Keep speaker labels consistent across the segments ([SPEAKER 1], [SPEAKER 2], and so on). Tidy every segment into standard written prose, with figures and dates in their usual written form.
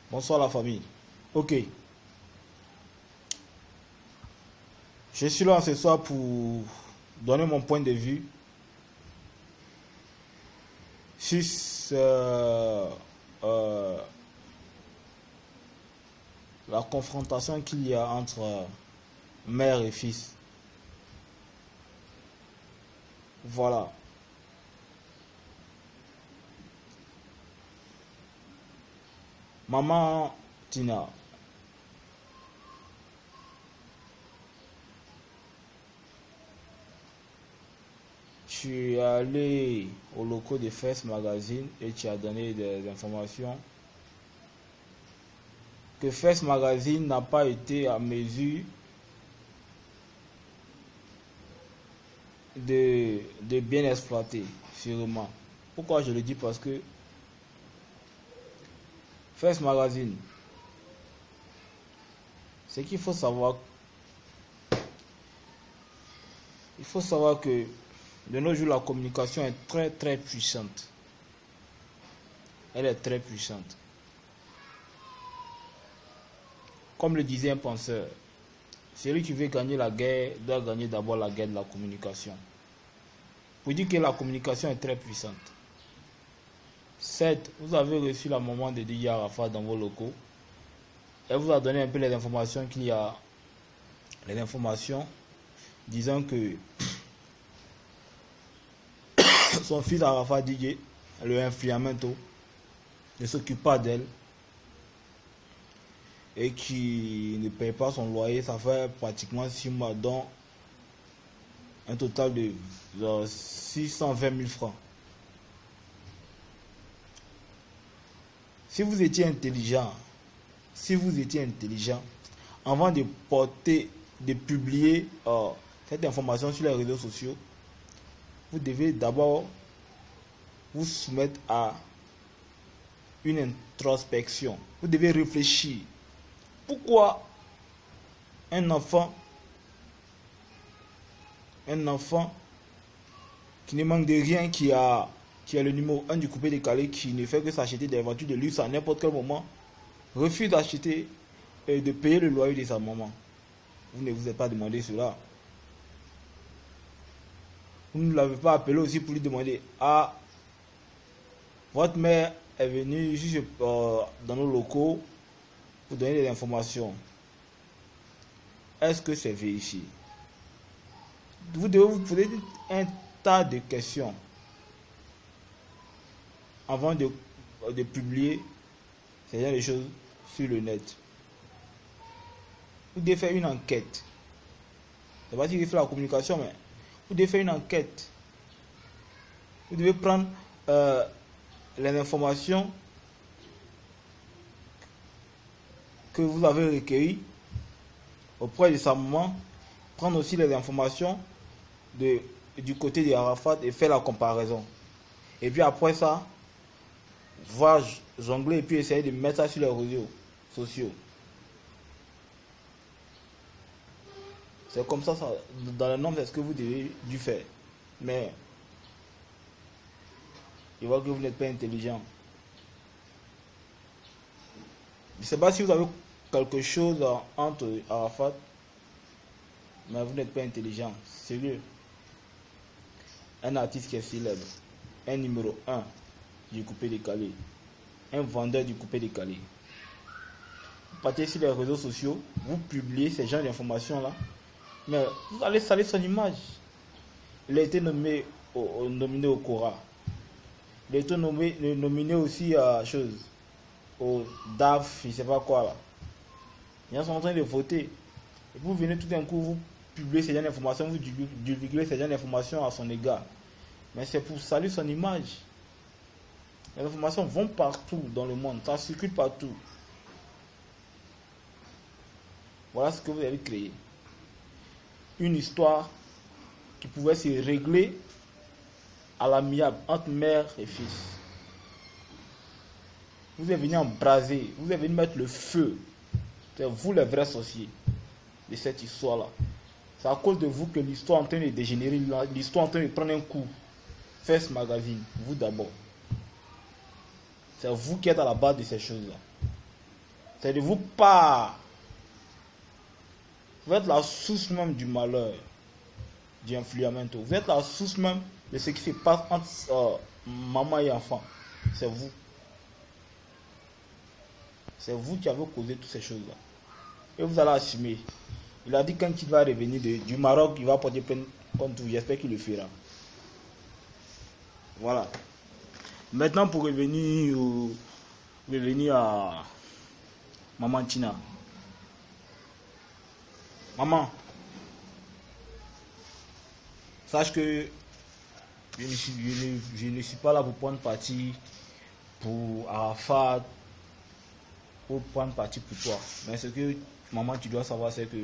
[SPEAKER 1] Bonsoir la famille. Ok. Je suis là ce soir pour donner mon point de vue sur euh, la confrontation qu'il y a entre mère et fils. Voilà. Maman Tina, tu es allé au locaux de First Magazine et tu as donné des informations que First Magazine n'a pas été à mesure de bien exploiter, sûrement. Pourquoi je le dis? Parce que First Magazine, c'est qu'il faut savoir, que de nos jours, la communication est très très puissante. Elle est très puissante. Comme le disait un penseur, celui qui veut gagner la guerre doit gagner d'abord la guerre de la communication. Pour dire que la communication est très puissante. Certes, vous avez reçu la maman de Didier Arafat dans vos locaux. Elle vous a donné un peu les informations qu'il y a. Les informations disant que son fils Arafat Didier, le influamento, ne s'occupe pas d'elle et qui ne paye pas son loyer. Ça fait pratiquement 6 mois, dont un total de 620 000 francs. Si vous étiez intelligent, avant de publier cette information sur les réseaux sociaux, vous devez d'abord vous soumettre à une introspection. Vous devez réfléchir. Pourquoi un enfant qui ne manque de rien, qui a le numéro 1 du coupé décalé, qui ne fait que s'acheter des voitures de luxe à n'importe quel moment, refuse d'acheter et de payer le loyer de sa maman? Vous ne vous êtes pas demandé cela. Vous ne l'avez pas appelé aussi pour lui demander: ah, votre mère est venue ici dans nos locaux pour donner des informations. Est-ce que c'est vérifié? Vous devez vous poser un tas de questions avant de publier ces genre de choses sur le net. Vous devez faire une enquête. C'est pas si vous faites la communication, mais vous devez faire une enquête. Vous devez prendre les informations que vous avez recueillies auprès de sa maman, prendre aussi les informations du côté de Arafat et faire la comparaison. Et puis après ça, voir jongler et puis essayer de mettre ça sur les réseaux sociaux. C'est comme ça, dans le nom, c'est ce que vous devez dû faire. Mais je vois que vous n'êtes pas intelligent. Je ne sais pas si vous avez quelque chose entre Arafat, mais vous n'êtes pas intelligent. Sérieux. Un artiste qui est célèbre, un numéro 1 du coupé décalé, un vendeur du coupé décalé. Vous partez sur les réseaux sociaux, vous publiez ces genres d'informations là, mais vous allez salir son image. Il a été nominé au Cora. Il a été nominé aussi à au DAF, je ne sais pas quoi là. Les gens sont en train de voter. Et vous venez tout d'un coup, vous publiez ces genres d'informations, vous divulguez ces genres d'informations à son égard. Mais c'est pour salir son image. Les informations vont partout dans le monde, ça circule partout. Voilà ce que vous avez créé. Une histoire qui pouvait se régler à l'amiable entre mère et fils. Vous êtes venu embraser, vous êtes venu mettre le feu. C'est vous les vrais sorciers de cette histoire-là. C'est à cause de vous que l'histoire est en train de dégénérer, l'histoire est en train de prendre un coup. First Magazine, vous d'abord. C'est vous qui êtes à la base de ces choses-là. C'est de vous part. Vous êtes la source même du malheur, du influamento. Vous êtes la source même de ce qui se passe entre maman et enfant. C'est vous. C'est vous qui avez causé toutes ces choses-là. Et vous allez assumer. Il a dit quand il va revenir du Maroc, il va porter plainte contre vous. J'espère qu'il le fera. Voilà. Maintenant, pour revenir à Maman Tina. Maman, sache que je ne suis pas là pour prendre parti pour Arafat, pour prendre parti pour toi. Mais ce que, maman, tu dois savoir, c'est que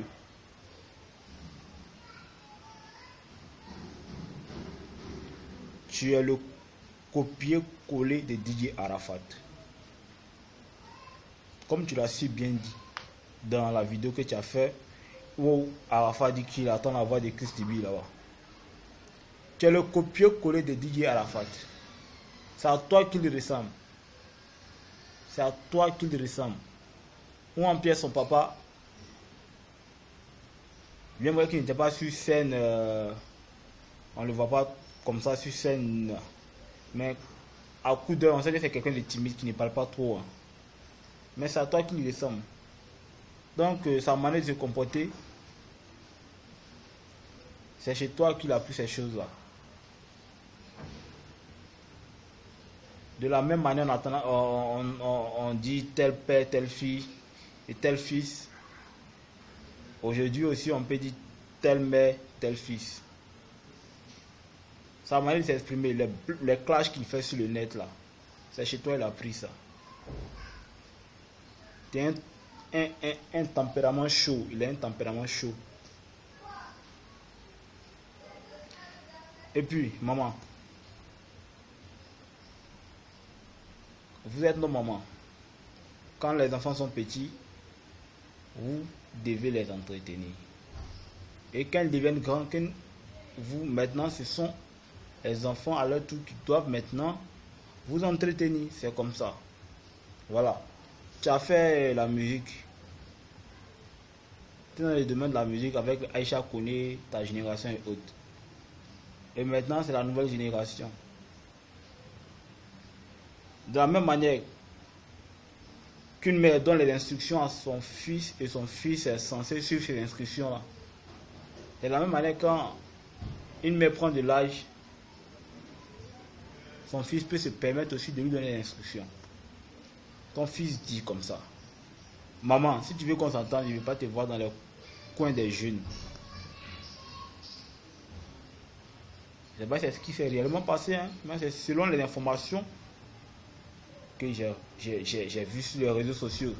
[SPEAKER 1] tu es le copier-coller de DJ Arafat. Comme tu l'as si bien dit dans la vidéo que tu as fait, où Arafat dit qu'il attend la voix de Chris Tibi là-bas. Tu es le copier-coller de DJ Arafat. C'est à toi qu'il ressemble. C'est à toi qu'il ressemble. Ou en pièce son papa. Bien vrai qu'il n'était pas sur scène. On ne le voit pas comme ça sur scène. Mais à coup d'œil, on sait que c'est quelqu'un de timide qui ne parle pas trop. Hein. Mais c'est à toi qu'il ressemble. Donc sa manière de se comporter, c'est chez toi qu'il a pris ces choses-là. De la même manière, on dit tel père, telle fille et tel fils. Aujourd'hui aussi, on peut dire telle mère, tel fils. Sa manière de s'exprimer, les clashs qu'il fait sur le net là, c'est chez toi il a pris ça. Tu as un tempérament chaud, il a un tempérament chaud. Et puis, maman, vous êtes nos mamans. Quand les enfants sont petits, vous devez les entretenir. Et quand ils deviennent grands, vous, maintenant, ce sont les enfants à leur tour qui doivent maintenant vous entretenir. C'est comme ça. Voilà. Tu as fait la musique. Tu es dans le domaine de la musique avec Aïcha Koné, ta génération et autres. Et maintenant, c'est la nouvelle génération. De la même manière qu'une mère donne les instructions à son fils et son fils est censé suivre ces instructions-là. De la même manière, quand une mère prend de l'âge, son fils peut se permettre aussi de lui donner des instructions. Ton fils dit comme ça: maman, si tu veux qu'on s'entende, je ne vais pas te voir dans le coin des jeunes. Je ne sais pas si c'est ce qui s'est réellement passé, hein, mais c'est selon les informations que j'ai vues sur les réseaux sociaux.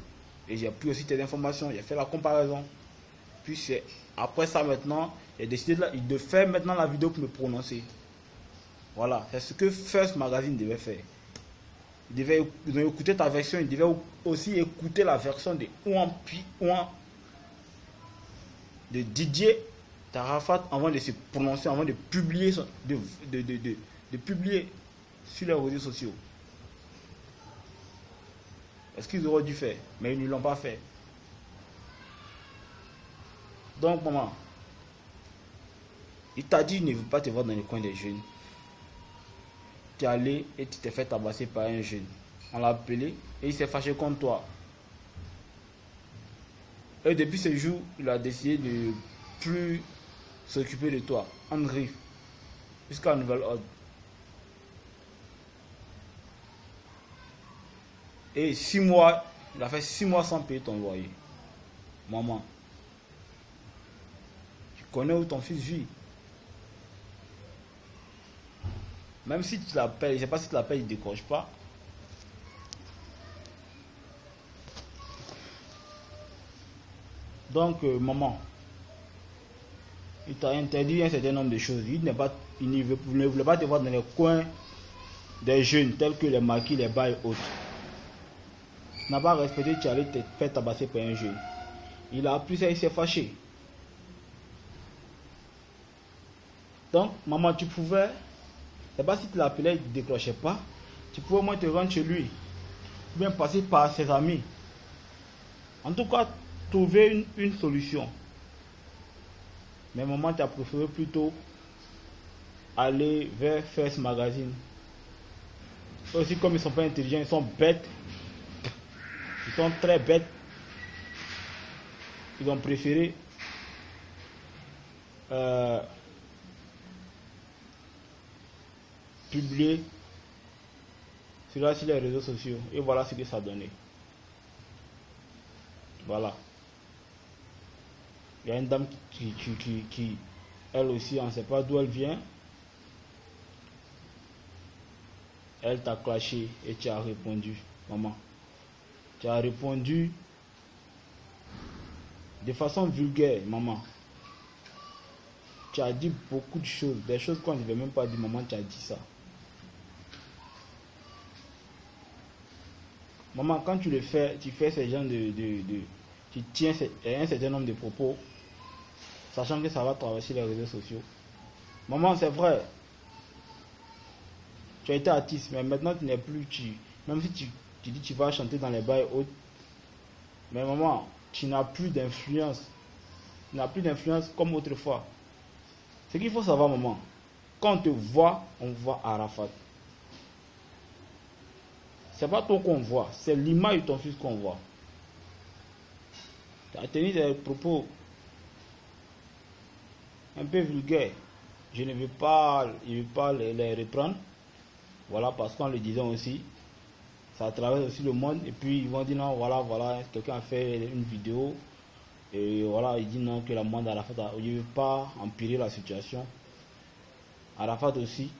[SPEAKER 1] Et j'ai pris aussi tes informations, j'ai fait la comparaison. Puis c'est après ça maintenant, j'ai décidé de faire maintenant la vidéo pour me prononcer. Voilà, c'est ce que First Magazine devait faire. Ils devaient écouter ta version, ils devaient aussi écouter la version de Didier Arafat avant de se prononcer, avant de publier, de publier sur les réseaux sociaux. Est-ce qu'ils auraient dû faire? Mais ils ne l'ont pas fait. Donc maman, il t'a dit il ne veut pas te voir dans le coin des jeunes. Tu es allé et tu t'es fait tabasser par un jeune. On l'a appelé et il s'est fâché contre toi. Et depuis ce jour, il a décidé de plus s'occuper de toi, en griffe, jusqu'à un nouvel ordre. Et 6 mois, il a fait 6 mois sans payer ton loyer. Maman, tu connais où ton fils vit. Même si tu l'appelles, je ne sais pas si tu l'appelles, il ne décroche pas. Donc, maman, il t'a interdit un certain nombre de choses. Il ne voulait pas te voir dans les coins des jeunes, tels que les maquis, les bas et autres. Tu n'as pas respecté, tu allais te faire tabasser par un jeune. Il a appris ça, il s'est fâché. Donc, maman, tu pouvais, je ne sais pas si tu l'appelais, il ne décrochait pas, tu pouvais au moins te rendre chez lui, ou bien passer par ses amis. En tout cas, trouver une solution. Mais maman, tu as préféré plutôt aller vers First Magazine. Aussi, comme ils ne sont pas intelligents, ils sont bêtes. Ils sont très bêtes. Ils ont préféré publier cela sur les réseaux sociaux. Et voilà ce que ça donnait. Voilà. Il y a une dame qui elle aussi, on ne sait pas d'où elle vient. Elle t'a clashé et tu as répondu, maman. Tu as répondu de façon vulgaire, maman. Tu as dit beaucoup de choses, des choses qu'on ne devait même pas dire, maman, tu as dit ça. Maman, quand tu le fais, tu fais ce genre tu tiens un certain nombre de propos, sachant que ça va traverser les réseaux sociaux. Maman, c'est vrai. Tu as été artiste, mais maintenant tu n'es plus. Même si tu dis que tu vas chanter dans les bars et autres, mais maman, tu n'as plus d'influence. Tu n'as plus d'influence comme autrefois. Ce qu'il faut savoir, maman, quand on te voit, on voit Arafat. C'est pas toi qu'on voit, c'est l'image de ton fils qu'on voit. Tu as tenu des propos un peu vulgaires. Je ne veux pas les reprendre. Voilà, parce qu'on le disait aussi, ça traverse aussi le monde. Et puis ils vont dire non, voilà, quelqu'un a fait une vidéo. Et voilà, il dit non, que la mort d'Arafat, je ne veux pas empirer la situation. Arafat aussi.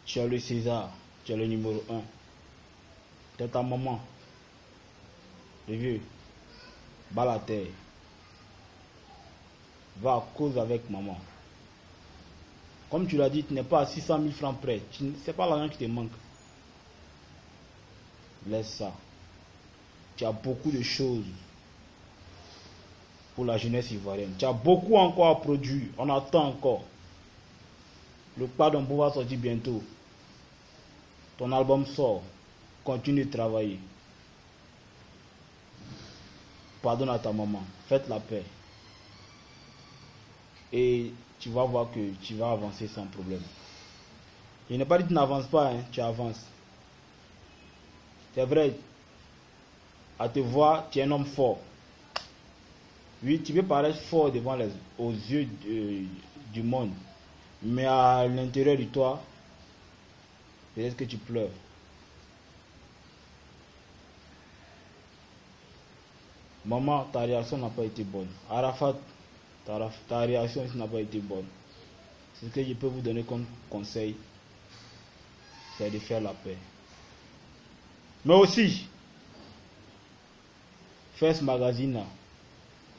[SPEAKER 1] Tu as le César, tu as le numéro 1. Tu as ta maman. Le vieux, bas la terre. Va à cause avec maman. Comme tu l'as dit, tu n'es pas à 600 000 francs près. Ce n'est pas l'argent qui te manque. Laisse ça. Tu as beaucoup de choses pour la jeunesse ivoirienne. Tu as beaucoup encore à produire. On attend encore. Le Pardon va sortir bientôt. Ton album sort. Continue de travailler. Pardonne à ta maman. Faites la paix. Et tu vas voir que tu vas avancer sans problème. Je n'ai pas dit que tu n'avances pas, hein, tu avances. C'est vrai, à te voir, tu es un homme fort. Oui, tu peux paraître fort aux yeux du monde. Mais à l'intérieur de toi, peut-être que tu pleures. Maman, ta réaction n'a pas été bonne. Arafat, ta réaction n'a pas été bonne. Ce que je peux vous donner comme conseil, c'est de faire la paix. Mais aussi, First Magazine,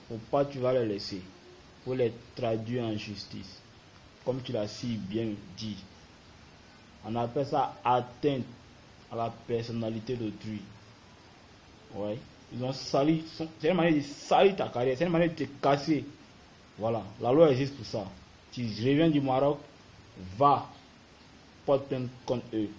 [SPEAKER 1] faut pas tu vas les laisser. Faut les traduire en justice. Comme tu l'as si bien dit. On appelle ça atteinte à la personnalité d'autrui. Ouais. Ils ont sali. C'est une manière de salir ta carrière. C'est une manière de te casser. Voilà. La loi existe pour ça. Tu reviens du Maroc, va, porte plainte contre eux.